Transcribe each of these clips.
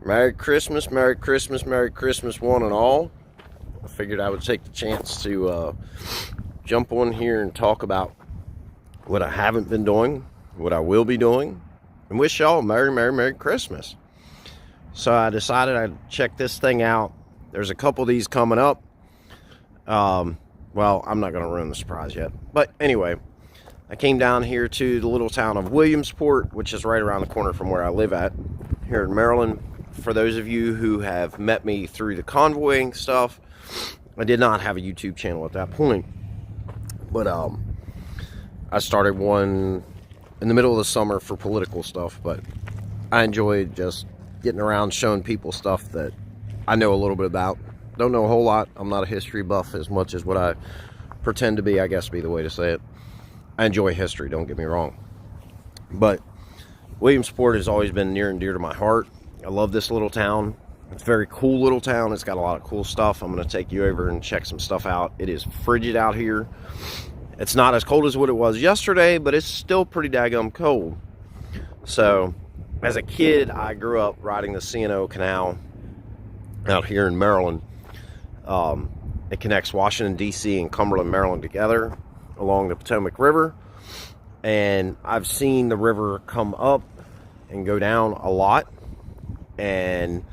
Merry Christmas, Merry Christmas, Merry Christmas, one and all. I figured I would take the chance to jump on here and talk about what I haven't been doing, what I will be doing, and wish y'all a Merry, Merry, Merry Christmas. So I decided I'd check this thing out. There's a couple of these coming up. Well, I'm not going to ruin the surprise yet. But anyway, I came down here to the little town of Williamsport, which is right around the corner from where I live at here in Maryland. For those of you who have met me through the convoying stuff, I did not have a YouTube channel at that point. But I started one in the middle of the summer for political stuff. But I enjoyed just getting around showing people stuff that I know a little bit about. Don't know a whole lot. I'm not a history buff as much as what I pretend to be, I guess would be the way to say it. I enjoy history, don't get me wrong. But Williamsport has always been near and dear to my heart. I love this little town. It's a very cool little town. It's got a lot of cool stuff. I'm going to take you over and check some stuff out. It is frigid out here. It's not as cold as what it was yesterday, but it's still pretty daggum cold. So, as a kid, I grew up riding the C&O Canal out here in Maryland. It connects Washington, D.C. and Cumberland, Maryland together along the Potomac River. And I've seen the river come up and go down a lot. And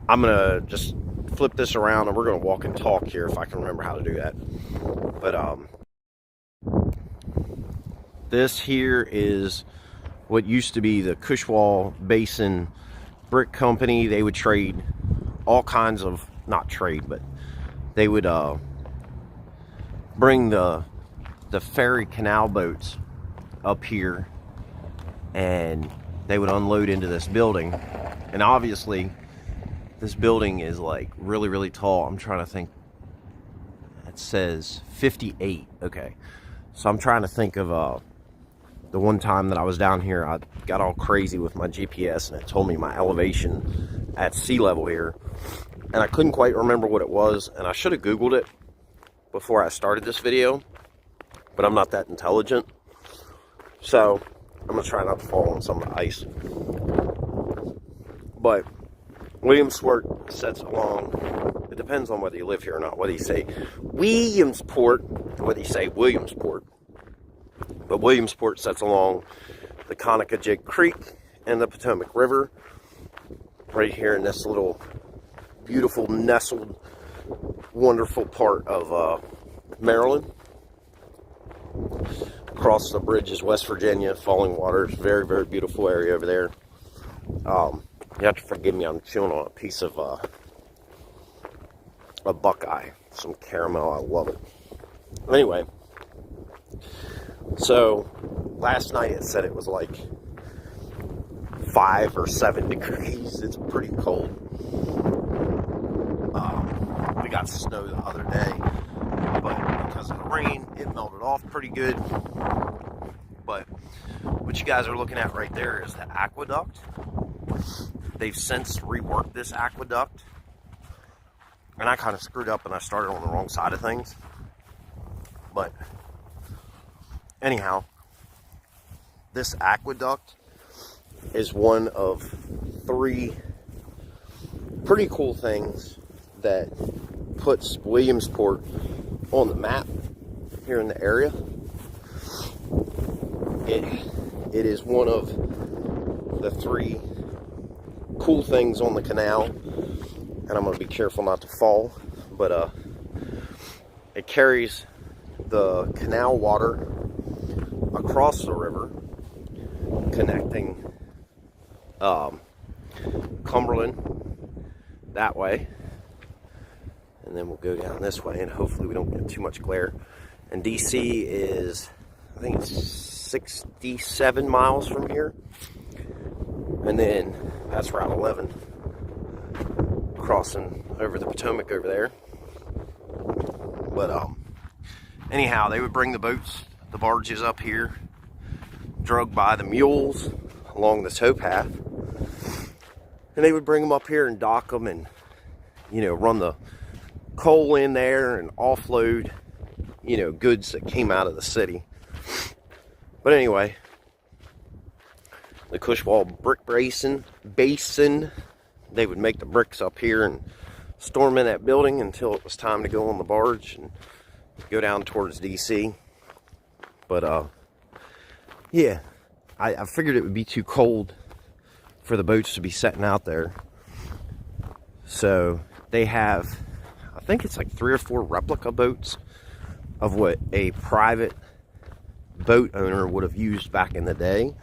I'm going to just flip this around and we're going to walk and talk here if I can remember how to do that. But this here is what used to be the Cushwall Basin Brick Company. They would trade all kinds of, not trade, but they would bring the ferry canal boats up here and they would unload into this building. And obviously this building is like really, really tall. I'm trying to think. It says 58. Okay. So I'm trying to think of the one time that I was down here. I got all crazy with my GPS and it told me my elevation at sea level here. And I couldn't quite remember what it was. And I should have Googled it before I started this video. But I'm not that intelligent. So I'm going to try not to fall on some of the ice. But Williamsport sets along. It depends on whether you live here or not. Whether you say Williamsport or whether you say Williamsport. But Williamsport sets along the Conococheague Creek and the Potomac River. Right here in this little beautiful, nestled, wonderful part of Maryland. Across the bridge is West Virginia, Falling Waters. Very, very beautiful area over there. You have to forgive me, I'm chewing on a piece of a Buckeye. Some caramel, I love it. Anyway, so last night it said it was like 5 or 7 degrees. It's pretty cold. We got snow the other day, but because of the rain, it melted off pretty good. But what you guys are looking at right there is the aqueduct. They've since reworked this aqueduct. And I kind of screwed up and I started on the wrong side of things. But anyhow, this aqueduct is one of 3 pretty cool things that puts Williamsport on the map here in the area. It is one of the 3 cool things on the canal, and I'm going to be careful not to fall, but it carries the canal water across the river, connecting Cumberland that way, and then we'll go down this way, and hopefully we don't get too much glare. And DC is, I think it's 67 miles from here. And then that's Route 11, crossing over the Potomac over there. But anyhow, they would bring the boats, the barges up here, dragged by the mules along the towpath. And they would bring them up here and dock them and, you know, run the coal in there and offload, you know, goods that came out of the city. But anyway, the Cushwall Brick Basin they would make the bricks up here and storm in that building until it was time to go on the barge and go down towards DC. But yeah, I figured it would be too cold for the boats to be setting out there. So they have, I think it's like 3 or 4 replica boats of what a private boat owner would have used back in the day,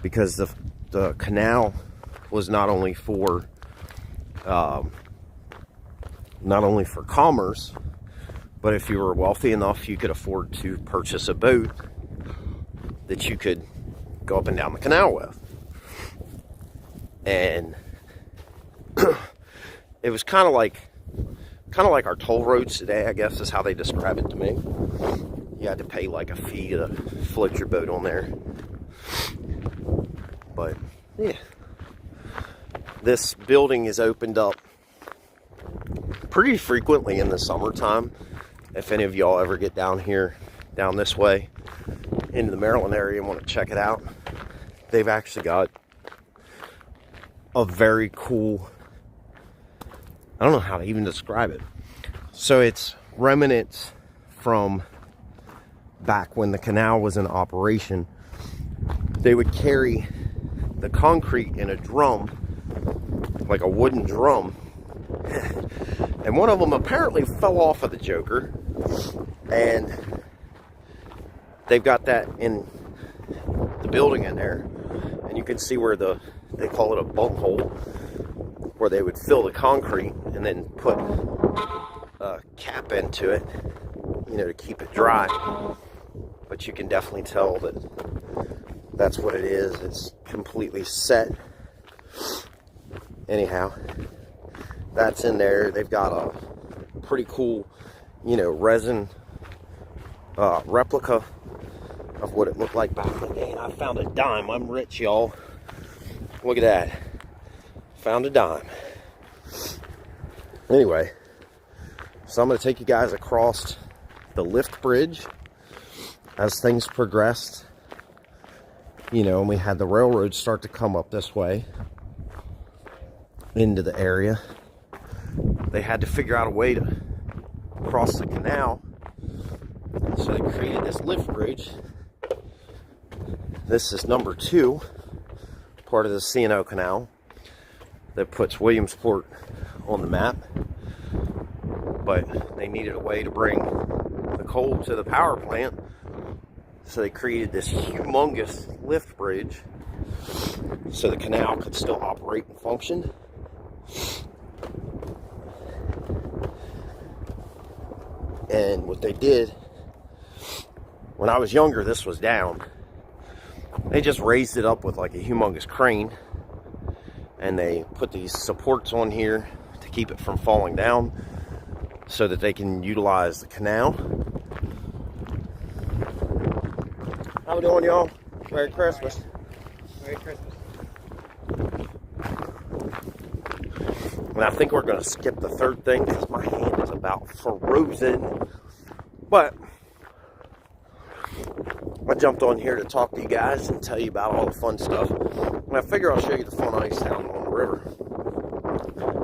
because the canal was not only for commerce, but if you were wealthy enough, you could afford to purchase a boat that you could go up and down the canal with. And it was kind of like our toll roads today, I guess is how they describe it to me. You had to pay like a fee to float your boat on there. But yeah, this building is opened up pretty frequently in the summertime. If any of y'all ever get down this way into the Maryland area and want to check it out, they've actually got a very cool, I don't know how to even describe it. So it's remnants from back when the canal was in operation. They would carry the concrete in a drum, like a wooden drum. And one of them apparently fell off of the Joker. And they've got that in the building in there. And you can see where they call it a bunk hole, where they would fill the concrete and then put a cap into it, to keep it dry. But you can definitely tell that that's what it is. It's completely set. Anyhow, that's in there. They've got a pretty cool, resin replica of what it looked like back in the day. And I found a dime. I'm rich, y'all. Look at that. Found a dime. Anyway, so I'm going to take you guys across the lift bridge as things progressed. And we had the railroad start to come up this way into the area. They had to figure out a way to cross the canal. So they created this lift bridge. This is number 2, part of the C&O Canal, that puts Williamsport on the map. But they needed a way to bring the coal to the power plant, so they created this humongous lift bridge so the canal could still operate and function. And what they did, when I was younger, this was down. They just raised it up with like a humongous crane, and they put these supports on here to keep it from falling down so that they can utilize the canal. How we doing, y'all? Merry Christmas. Merry Christmas. And I think we're going to skip the third thing because my hand is about frozen. But I jumped on here to talk to you guys and tell you about all the fun stuff. And I figure I'll show you the fun ice down on the river.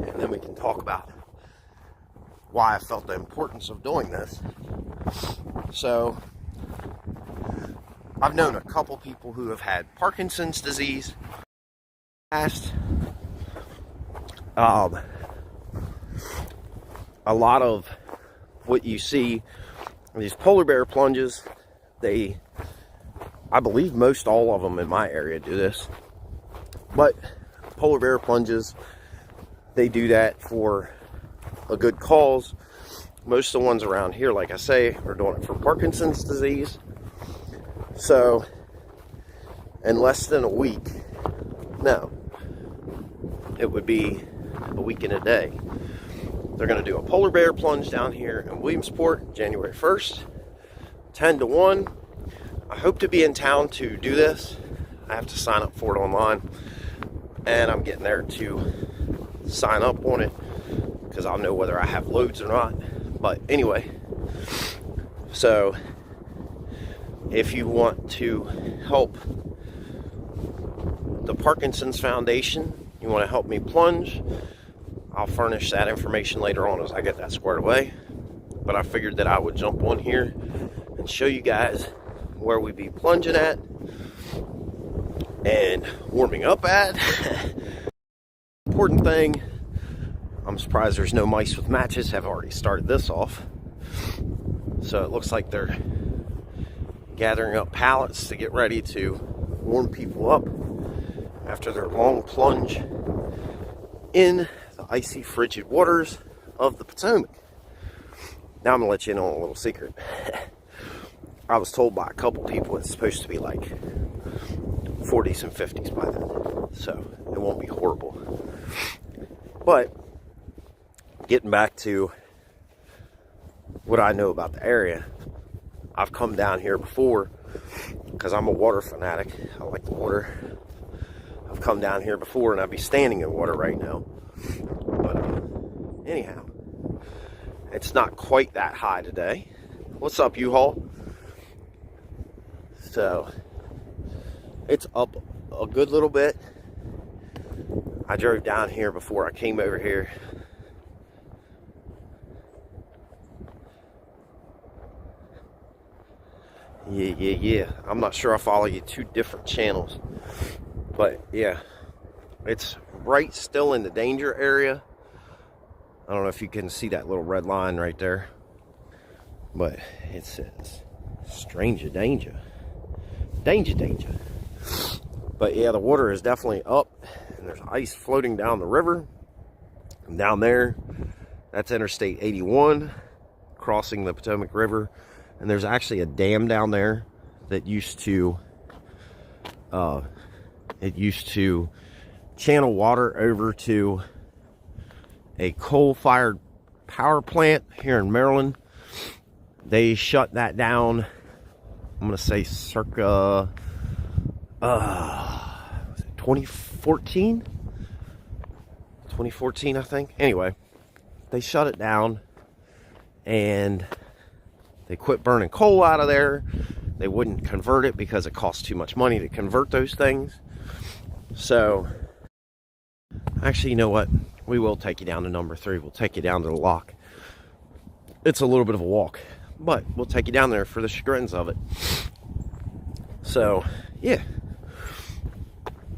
And then we can talk about why I felt the importance of doing this. So, I've known a couple people who have had Parkinson's disease. A lot of what you see, these polar bear plunges, I believe most all of them in my area do this. But polar bear plunges, they do that for a good cause. Most of the ones around here, like I say, are doing it for Parkinson's disease. So, in less than a week, no, it would be a week and a day. They're going to do a polar bear plunge down here in Williamsport, January 1st, 10 to 1. I hope to be in town to do this. I have to sign up for it online, and I'm getting there to sign up on it because I'll know whether I have loads or not. But anyway, so if you want to help the Parkinson's Foundation you want to help me plunge, I'll furnish that information later on as I get that squared away. But I figured that I would jump on here and show you guys where we be plunging at and warming up at. Important thing, I'm surprised there's no mice with matches. Have already started this off. So it looks like they're gathering up pallets to get ready to warm people up after their long plunge in the icy, frigid waters of the Potomac. Now I'm gonna let you in on a little secret. I was told by a couple people it's supposed to be like 40s and 50s by then, so it won't be horrible. But getting back to what I know about the area, I've come down here before because I'm a water fanatic. I like the water. I've come down here before and I'd be standing in water right now. But anyhow, it's not quite that high today. What's up, U-Haul? So it's up a good little bit. I drove down here before I came over here. Yeah. I'm not sure I follow you two different channels. But yeah, it's right still in the danger area. I don't know if you can see that little red line right there. But it says, stranger danger. Danger. But yeah, the water is definitely up. And there's ice floating down the river. And down there, that's Interstate 81, crossing the Potomac River. And there's actually a dam down there that used to channel water over to a coal-fired power plant here in Maryland. They shut that down, I'm gonna say circa 2014, I think. Anyway, they shut it down and they quit burning coal out of there. They wouldn't convert it because it costs too much money to convert those things. So, actually, you know what? We will take you down to number 3. We'll take you down to the lock. It's a little bit of a walk, but we'll take you down there for the chagrins of it. So, yeah.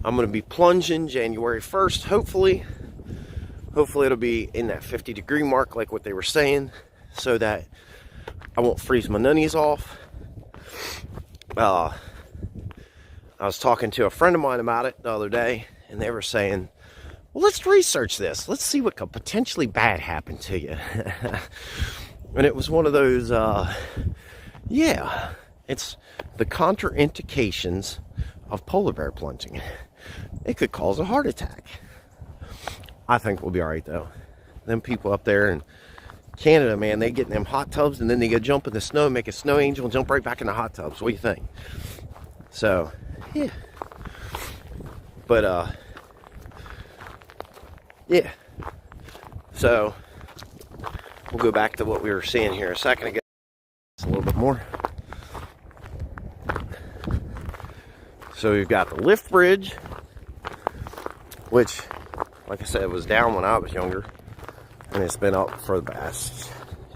I'm going to be plunging January 1st, hopefully. Hopefully it'll be in that 50-degree mark like what they were saying, so that I won't freeze my nunnies off. I was talking to a friend of mine about it the other day, and they were saying, well, let's research this. Let's see what could potentially bad happen to you. And it was one of those, yeah, it's the contraindications of polar bear plunging. It could cause a heart attack. I think we'll be all right, though. Them people up there in Canada, man, they get in them hot tubs, and then they go jump in the snow, make a snow angel, and jump right back in the hot tubs. What do you think? So, yeah. But, yeah. So, we'll go back to what we were seeing here a second ago. Just a little bit more. So, we've got the lift bridge, which, like I said, was down when I was younger. And it's been up for the past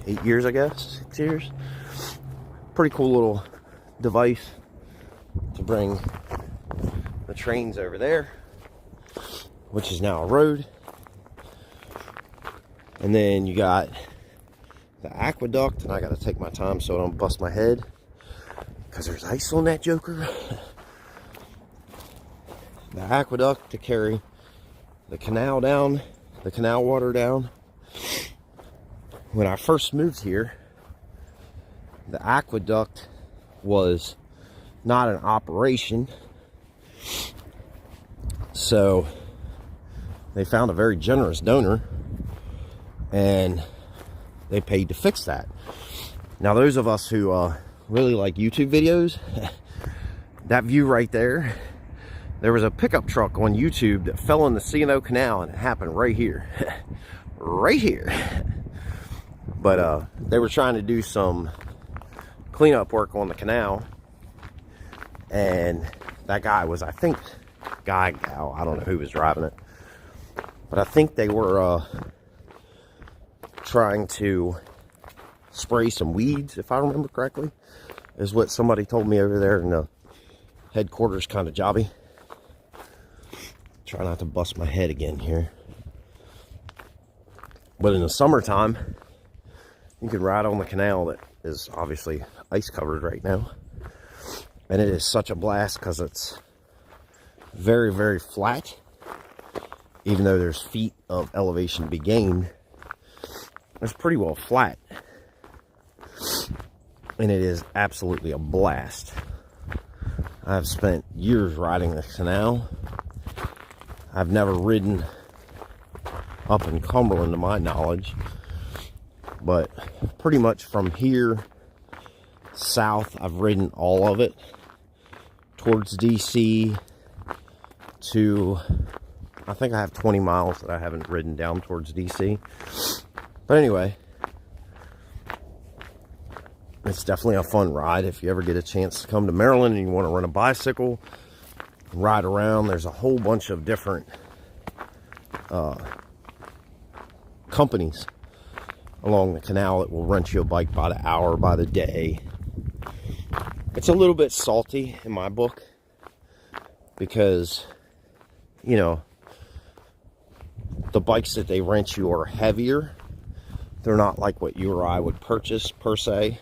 8 years, I guess, 6 years. Pretty cool little device to bring the trains over there, which is now a road. And then you got the aqueduct, and I got to take my time so I don't bust my head because there's ice on that joker. The aqueduct to carry the canal down, the canal water down. When I first moved here, the aqueduct was not in operation, so they found a very generous donor and they paid to fix that. Now, those of us who really like YouTube videos, that view right there, there was a pickup truck on YouTube that fell in the C&O Canal, and it happened right here. Right here. But they were trying to do some cleanup work on the canal, and that guy was, I think, gal, I don't know who was driving it, But I think they were trying to spray some weeds, if I remember correctly, is what somebody told me over there in the headquarters kind of jobby. Try not to bust my head again here. But in the summertime, you can ride on the canal that is obviously ice covered right now. And it is such a blast because it's very, very flat. Even though there's feet of elevation to be gained, it's pretty well flat. And it is absolutely a blast. I've spent years riding the canal. I've never ridden up in Cumberland to my knowledge, but pretty much from here south I've ridden all of it towards DC to, I think I have 20 miles that I haven't ridden down towards DC. But anyway, it's definitely a fun ride. If you ever get a chance to come to Maryland and you want to run a bicycle, ride around, there's a whole bunch of different companies along the canal that will rent you a bike by the hour, by the day. It's a little bit salty in my book because, you know, the bikes that they rent you are heavier. They're not like what you or I would purchase per se.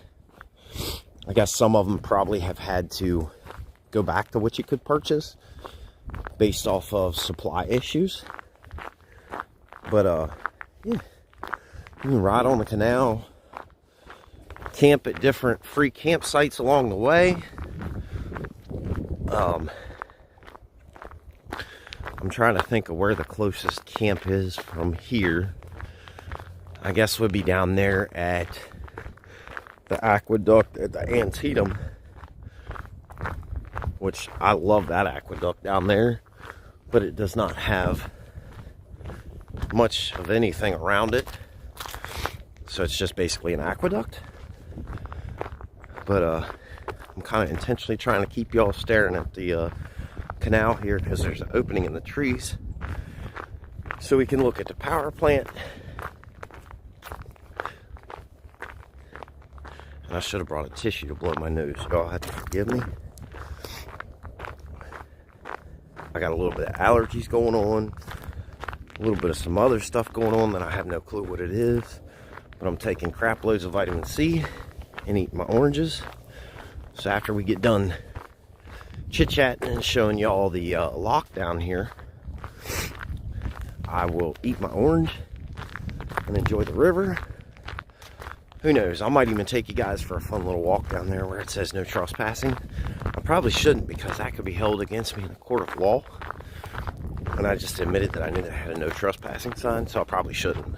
I guess some of them probably have had to go back to what you could purchase based off of supply issues. But yeah, you can ride on the canal, camp at different free campsites along the way. I'm trying to think of where the closest camp is from here. I guess would be down there at the aqueduct at the Antietam, which I love that aqueduct down there, but it does not have much of anything around it, so it's just basically an aqueduct. But I'm kind of intentionally trying to keep y'all staring at the canal here because there's an opening in the trees so we can look at the power plant. I should have brought a tissue to blow my nose. Y'all have to forgive me. I got a little bit of allergies going on. A little bit of some other stuff going on that I have no clue what it is. But I'm taking crap loads of vitamin C and eating my oranges. So after we get done chit-chatting and showing y'all the lock down here, I will eat my orange and enjoy the river. Who knows, I might even take you guys for a fun little walk down there where it says no trespassing. I probably shouldn't because that could be held against me in a court of law. And I just admitted that I knew that I had a no trespassing sign, so I probably shouldn't.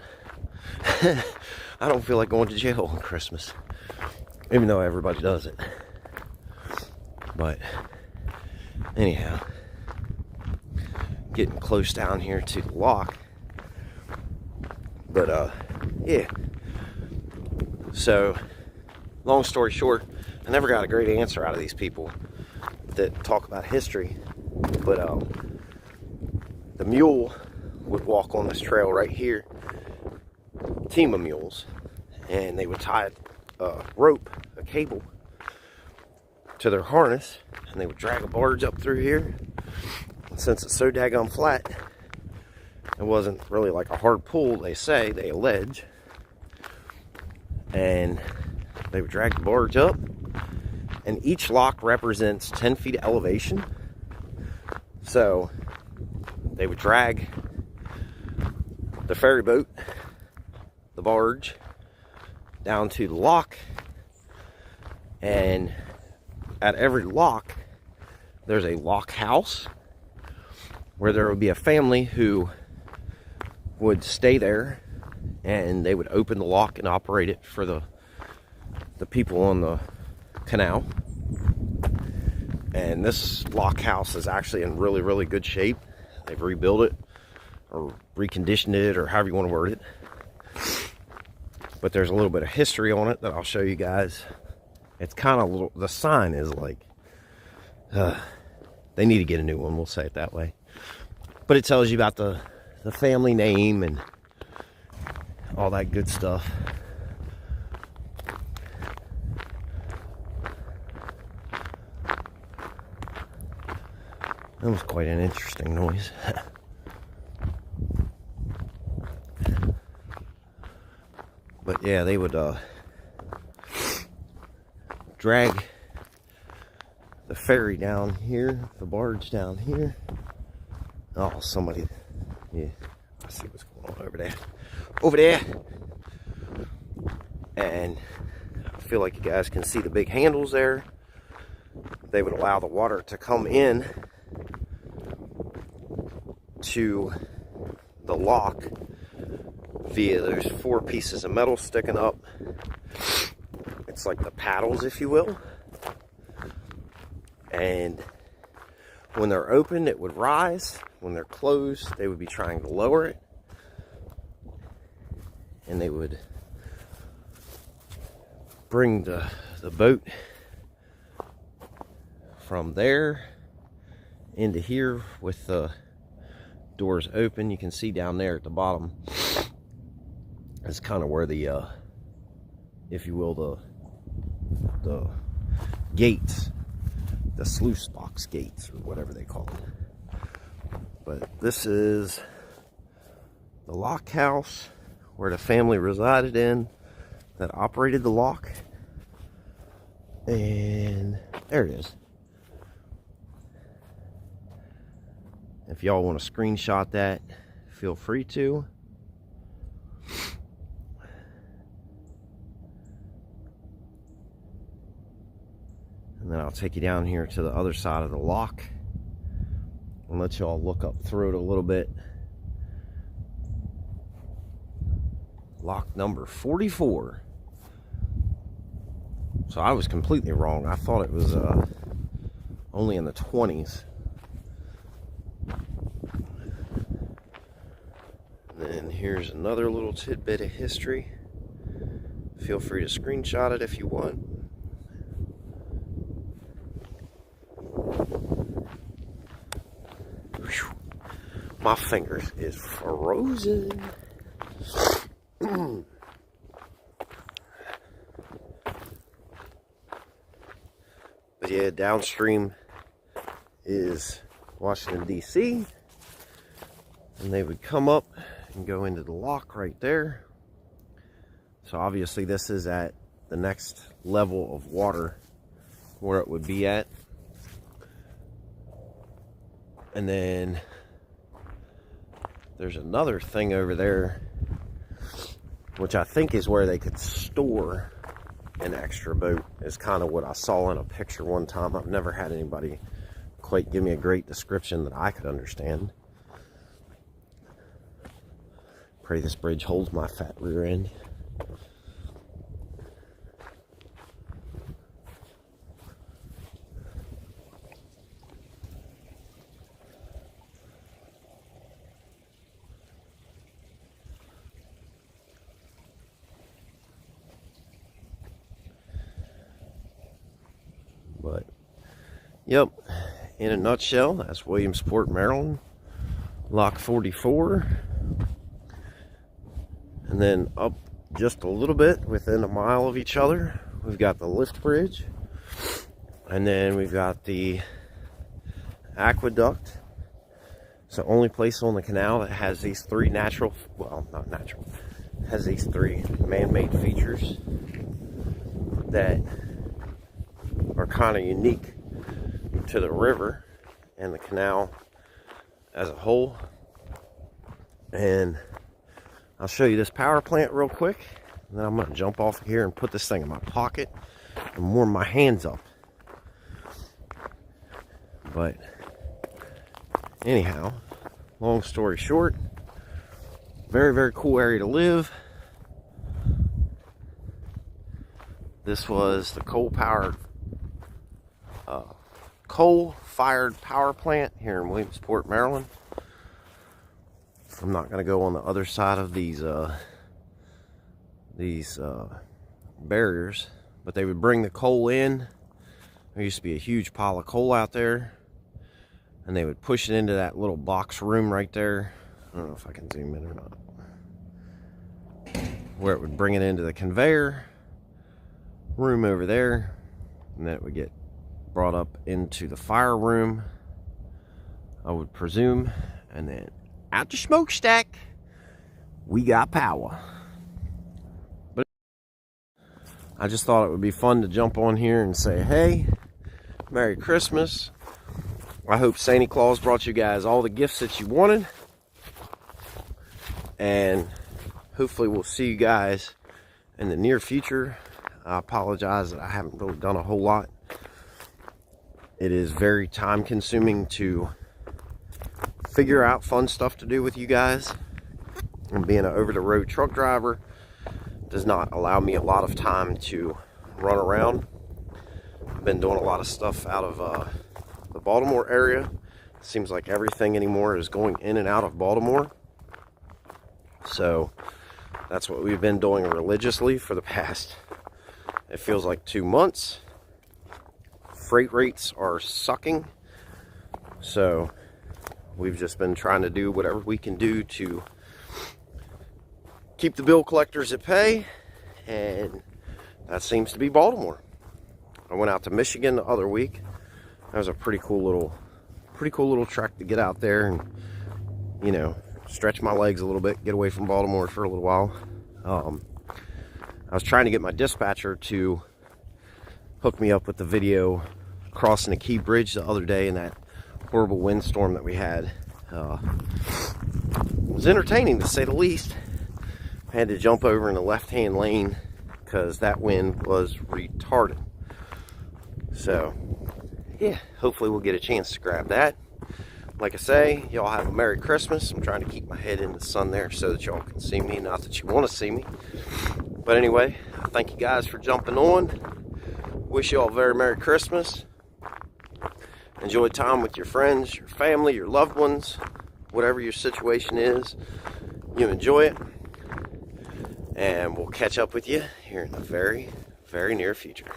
I don't feel like going to jail on Christmas, even though everybody does it. But anyhow, getting close down here to the lock. But yeah. So, long story short, I never got a great answer out of these people that talk about history. But the mule would walk on this trail right here, a team of mules, and they would tie a rope, a cable, to their harness, and they would drag a barge up through here. And since it's so daggone flat, it wasn't really like a hard pull, they allege. And they would drag the barge up, and each lock represents 10 feet of elevation. So they would drag the ferry boat, the barge, down to the lock, and at every lock there's a lock house where there would be a family who would stay there, and they would open the lock and operate it for the people on the canal. And this lock house is actually in really, really good shape. They've rebuilt it or reconditioned it, or however you want to word it. But there's a little bit of history on it that I'll show you guys. It's kind of little, the sign is like, they need to get a new one, we'll say it that way. But it tells you about the the family name and all that good stuff. That was quite an interesting noise. But yeah, they would drag the ferry down here, the barge down here. Oh, somebody, yeah, I see what's going on over there. Over there. And I feel like you guys can see the big handles there. They would allow the water to come in to the lock via there's 4 pieces of metal sticking up. It's like the paddles, if you will. And when they're open, it would rise. When they're closed, they would be trying to lower it. And they would bring the boat from there into here with the doors open. You can see down there at the bottom, it's kind of where the, if you will, the gates, the sluice box gates, or whatever they call them. But this is the lock house where the family resided in that operated the lock. And there it is. If y'all want to screenshot that, feel free to. And then I'll take you down here to the other side of the lock and let y'all look up through it a little bit. Lock number 44. So I was completely wrong. I thought it was only in the 20s. And then here's another little tidbit of history. Feel free to screenshot it if you want. Whew. My fingers is frozen. But yeah, downstream is Washington, D.C. And they would come up and go into the lock right there. So obviously this is at the next level of water where it would be at. And then there's another thing over there, which I think is where they could store an extra boat, is kind of what I saw in a picture one time. I've never had anybody quite give me a great description that I could understand. Pray this bridge holds my fat rear end. But, yep, in a nutshell, that's Williamsport, Maryland, Lock 44. And then up just a little bit, within a mile of each other, we've got the lift bridge. And then we've got the aqueduct. It's the only place on the canal that has these 3 natural, well, not natural, has these 3 man-made features that are kind of unique to the river and the canal as a whole. And I'll show you this power plant real quick, and then I'm going to jump off here and put this thing in my pocket and warm my hands up. But anyhow, long story short, very, very cool area to live. This was the coal-fired power plant here in Williamsport, Maryland. I'm not going to go on the other side of these barriers, but they would bring the coal in. There used to be a huge pile of coal out there, and they would push it into that little box room right there I don't know if I can zoom in or not. Where it would bring it into the conveyor room over there, and then it would get brought up into the fire room, I would presume, and then out the smokestack, we got power. But I just thought it would be fun to jump on here and say, hey, Merry Christmas. I hope Santa Claus brought you guys all the gifts that you wanted. And hopefully we'll see you guys in the near future. I apologize that I haven't really done a whole lot. It is very time consuming to figure out fun stuff to do with you guys. And being an over-the-road truck driver does not allow me a lot of time to run around. I've been doing a lot of stuff out of the Baltimore area. It seems like everything anymore is going in and out of Baltimore. So that's what we've been doing religiously for the past, it feels like 2 months. Freight rates are sucking. So we've just been trying to do whatever we can do to keep the bill collectors at pay. And that seems to be Baltimore. I went out to Michigan the other week. That was a pretty cool little trek to get out there and, you know, stretch my legs a little bit, get away from Baltimore for a little while. I was trying to get my dispatcher to hook me up with the video crossing the Key Bridge the other day in that horrible windstorm that we had. It was entertaining, to say the least. I had to jump over in the left-hand lane because that wind was retarded. So, yeah, hopefully we'll get a chance to grab that. Like I say, y'all have a Merry Christmas. I'm trying to keep my head in the sun there so that y'all can see me, not that you want to see me. But anyway, thank you guys for jumping on. Wish y'all a very Merry Christmas. Enjoy time with your friends, your family, your loved ones. Whatever your situation is, you enjoy it. And we'll catch up with you here in the very, very near future.